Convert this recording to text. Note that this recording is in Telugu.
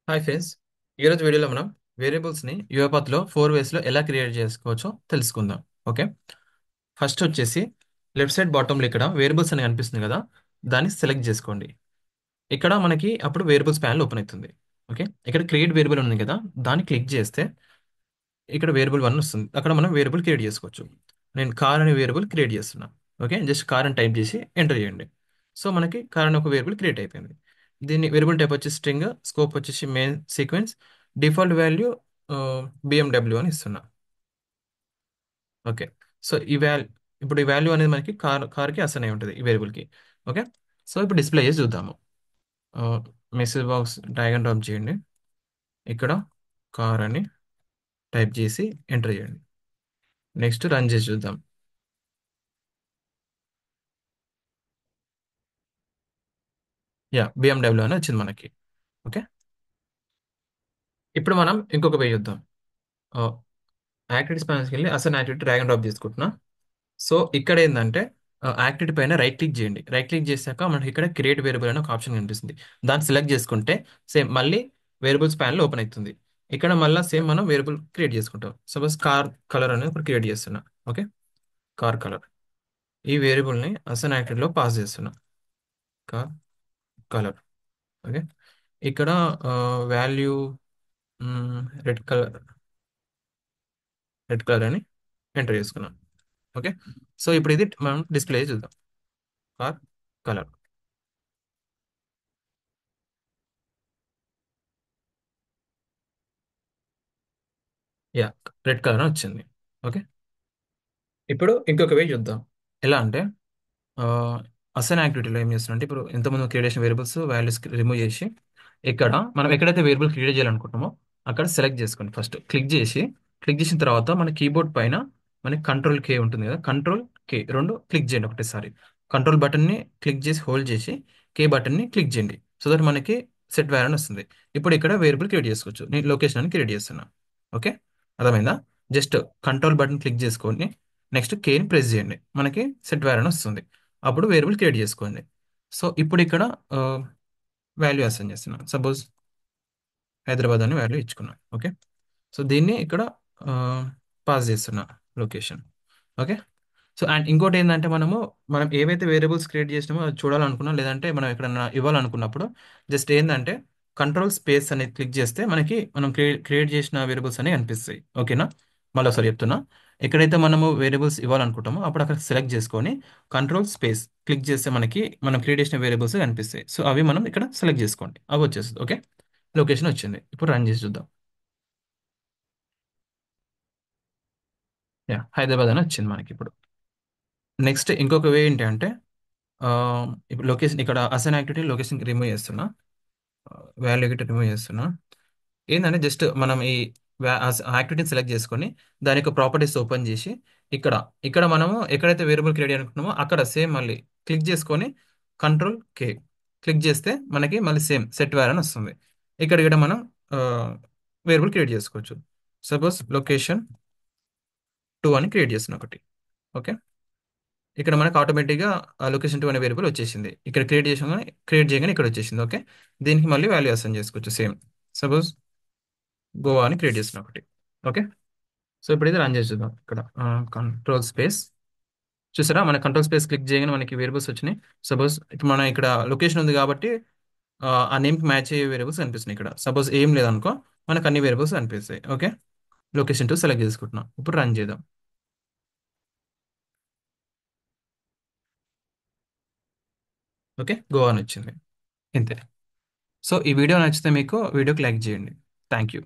Hi friends. ఈరోజు వీడియోలో మనం వేరియబుల్స్ని యూఎపాత్లో 4 వేస్లో ఎలా క్రియేట్ చేసుకోవచ్చో తెలుసుకుందాం. ఓకే, ఫస్ట్ వచ్చేసి లెఫ్ట్ సైడ్ బాటంలో ఇక్కడ వేరియబుల్స్ అని కనిపిస్తుంది కదా, దాన్ని సెలెక్ట్ చేసుకోండి. ఇక్కడ మనకి అప్పుడు వేరియబుల్స్ ప్యానల్ ఓపెన్ అవుతుంది. ఓకే, ఇక్కడ క్రియేట్ వేరియబుల్ ఉంది కదా, దాన్ని క్లిక్ చేస్తే ఇక్కడ వేరియబుల్ 1 వస్తుంది. అక్కడ మనం వేరియబుల్ క్రియేట్ చేసుకోవచ్చు. నేను కార్ అనే వేరియబుల్ క్రియేట్ చేస్తున్నా. ఓకే, జస్ట్ కార్ అని టైప్ చేసి ఎంటర్ చేయండి. సో మనకి కార్ అనే ఒక వేరియబుల్ క్రియేట్ అయిపోయింది. దీన్ని వేరియబుల్ టైప్ వచ్చి స్ట్రింగ్, స్కోప్ వచ్చేసి main sequence, default value BMW అని ఇస్తున్నా. ఓకే, సో ఇప్పుడు ఈ వాల్యూ అనేది మనకి కార్కి అసైన్ అయి ఉంటుంది ఈ వేరియబుల్కి. ఓకే, సో ఇప్పుడు డిస్ప్లే చేసి చూద్దాము. Message box drag and drop చేయండి. ఇక్కడ కార్ అని టైప్ చేసి ఎంటర్ చేయండి. నెక్స్ట్ రన్ చేసి చూద్దాం. యా, బిఎండబ్ల్యూ అని వచ్చింది మనకి. ఓకే, ఇప్పుడు మనం ఇంకొక వే చూద్దాం. యాక్టివిటీస్ పైనకి వెళ్ళి అసలు యాక్టివిటీ డ్రాగ్ అండ్ డ్రాప్ చేసుకుంటున్నా. సో ఇక్కడ ఏంటంటే యాక్టివిటీ పైన రైట్ క్లిక్ చేయండి. రైట్ క్లిక్ చేశాక మనకి ఇక్కడ క్రియేట్ వేరియబుల్ అనే ఒక ఆప్షన్ కనిపిస్తుంది. దాన్ని సెలెక్ట్ చేసుకుంటే సేమ్ మళ్ళీ వేరియబుల్స్ ప్యానల్ ఓపెన్ అవుతుంది. ఇక్కడ మళ్ళీ సేమ్ మనం వేరియబుల్ క్రియేట్ చేసుకుంటాం. సపోజ్ కార్ కలర్ అనేది ఇప్పుడు క్రియేట్ చేస్తున్నా. ఓకే, కార్ కలర్ ఈ వేరియబుల్ని అసలు యాక్టివిటీలో పాస్ చేస్తున్నా. Car colour. ఓకే, ఇక్కడ value red colour, red colour అని ఎంటర్ చేసుకున్నాం. ఓకే, సో ఇప్పుడు ఇది మనం డిస్ప్లే చూద్దాం. Car colour. Yeah, red colour అని వచ్చింది. ఓకే, ఇప్పుడు ఇంకొక వే చూద్దాం. ఎలా అంటే అసైన్ యాక్టివిటీలో ఏం చేస్తున్నా అంటే ఇప్పుడు ఇంతకుముందు క్రియేట్ చేసిన వేరియబుల్స్ వాల్యూస్ రిమూవ్ చేసి ఇక్కడ మనం ఎక్కడైతే వేరియబుల్ క్రియేట్ చేయాలనుకుంటున్నామో అక్కడ సెలెక్ట్ చేసుకోండి. ఫస్ట్ క్లిక్ చేసిన తర్వాత మన కీబోర్డ్ పైన మనకి కంట్రోల్ కే ఉంటుంది కదా, కంట్రోల్ కే రెండు క్లిక్ చేయండి ఒకటేసారి. కంట్రోల్ బటన్ని క్లిక్ చేసి హోల్డ్ చేసి కే బటన్ని క్లిక్ చేయండి. సో దట్ మనకి సెట్ వాల్యూ అని వస్తుంది. ఇప్పుడు ఇక్కడ వేరియబుల్ క్రియేట్ చేసుకోవచ్చు. నేను లొకేషన్ అని క్రియేట్ చేస్తున్నా. ఓకే, అర్థమైందా? జస్ట్ కంట్రోల్ బటన్ క్లిక్ చేసుకొని నెక్స్ట్ కేని ప్రెస్ చేయండి, మనకి సెట్ వాల్యూ అని వస్తుంది. అప్పుడు వేరియబుల్ క్రియేట్ చేసుకోండి. సో ఇప్పుడు ఇక్కడ వాల్యూ అసైన్ చేస్తున్నాను. సపోజ్ హైదరాబాద్ అని వాల్యూ ఇచ్చుకున్నాను. ఓకే, సో దీన్ని ఇక్కడ పాస్ చేస్తున్నా లొకేషన్. ఓకే, సో అండ్ ఇంకోటి ఏంటంటే మనం ఏవైతే వేరియబుల్స్ క్రియేట్ చేసినామో అది చూడాలనుకున్నాం, లేదంటే మనం ఎక్కడన్నా ఇవ్వాలనుకున్నప్పుడు జస్ట్ ఏంటంటే కంట్రోల్ స్పేస్ అనేది క్లిక్ చేస్తే మనకి మనం క్రియేట్ చేసిన వేరియబుల్స్ అనేవి అనిపిస్తాయి. ఓకేనా? మళ్ళీ ఒకసారి చెప్తున్నా. ఎక్కడైతే మనము వేరియబుల్స్ ఇవ్వాలనుకుంటామో అప్పుడు అక్కడ సెలెక్ట్ చేసుకొని కంట్రోల్ స్పేస్ క్లిక్ చేస్తే మనకి మనం క్రియేట్ చేసిన వేరియబుల్స్ కనిపిస్తాయి. సో అవి మనం ఇక్కడ సెలెక్ట్ చేసుకోండి, అవి వచ్చేస్తుంది. ఓకే, లొకేషన్ వచ్చింది. ఇప్పుడు రన్ చేసి చూద్దాం. యా, హైదరాబాద్ అని వచ్చింది మనకి ఇప్పుడు. నెక్స్ట్ ఇంకొక వే ఏంటి అంటే ఆ, ఇప్పుడు లొకేషన్ ఇక్కడ అసైన్ యాక్టివిటీ లొకేషన్ రిమూవ్ చేస్తున్నా. వాల్యూ గిట్ రిమూవ్ చేస్తున్నా. ఏంటంటే జస్ట్ మనం ఈ యాక్టివిటీని సెలెక్ట్ చేసుకొని దాని యొక్క ప్రాపర్టీస్ ఓపెన్ చేసి ఇక్కడ ఇక్కడ మనము ఎక్కడైతే వేరియబుల్ క్రియేట్ అనుకుంటున్నామో అక్కడ సేమ్ మళ్ళీ క్లిక్ చేసుకొని కంట్రోల్ కే క్లిక్ చేస్తే మనకి మళ్ళీ సేమ్ సెట్ వేర్ అని వస్తుంది. ఇక్కడ మనం వేరియబుల్ క్రియేట్ చేసుకోవచ్చు. సపోజ్ లొకేషన్ 2 అని క్రియేట్ చేస్తున్నా ఒకటి. ఓకే, ఇక్కడ మనకు ఆటోమేటిక్గా లొకేషన్ 2 అనే వేరియబుల్ వచ్చేసింది. ఇక్కడ క్రియేట్ చేయగానే ఇక్కడ వచ్చేసింది. ఓకే, దీనికి మళ్ళీ వాల్యూ అసైన్ చేసుకోవచ్చు సేమ్. సపోజ్ గోవా అని క్రియేట్ చేసిన ఒకటి. ఓకే, సో ఇప్పుడు ఇది రన్ చేసి చూద్దాం. ఇక్కడ కంట్రోల్ స్పేస్ చూసారా, మన కంట్రోల్ స్పేస్ క్లిక్ చేయగానే మనకి వేరియబుల్స్ వచ్చినాయి. సపోజ్ ఇప్పుడు మన ఇక్కడ లొకేషన్ ఉంది కాబట్టి ఆ నేమ్కి మ్యాచ్ అయ్యే వేరియబుల్స్ కనిపిస్తున్నాయి. ఇక్కడ సపోజ్ ఏం లేదనుకో మనకు అన్ని వేరియబుల్స్ కనిపిస్తాయి. ఓకే, లొకేషన్ 2 సెలెక్ట్ చేసుకుంటున్నాం. ఇప్పుడు రన్ చేద్దాం. ఓకే, గోవా అని వచ్చింది. ఇంతే. సో ఈ వీడియో నచ్చితే మీకు వీడియోకి లైక్ చేయండి. Thank you.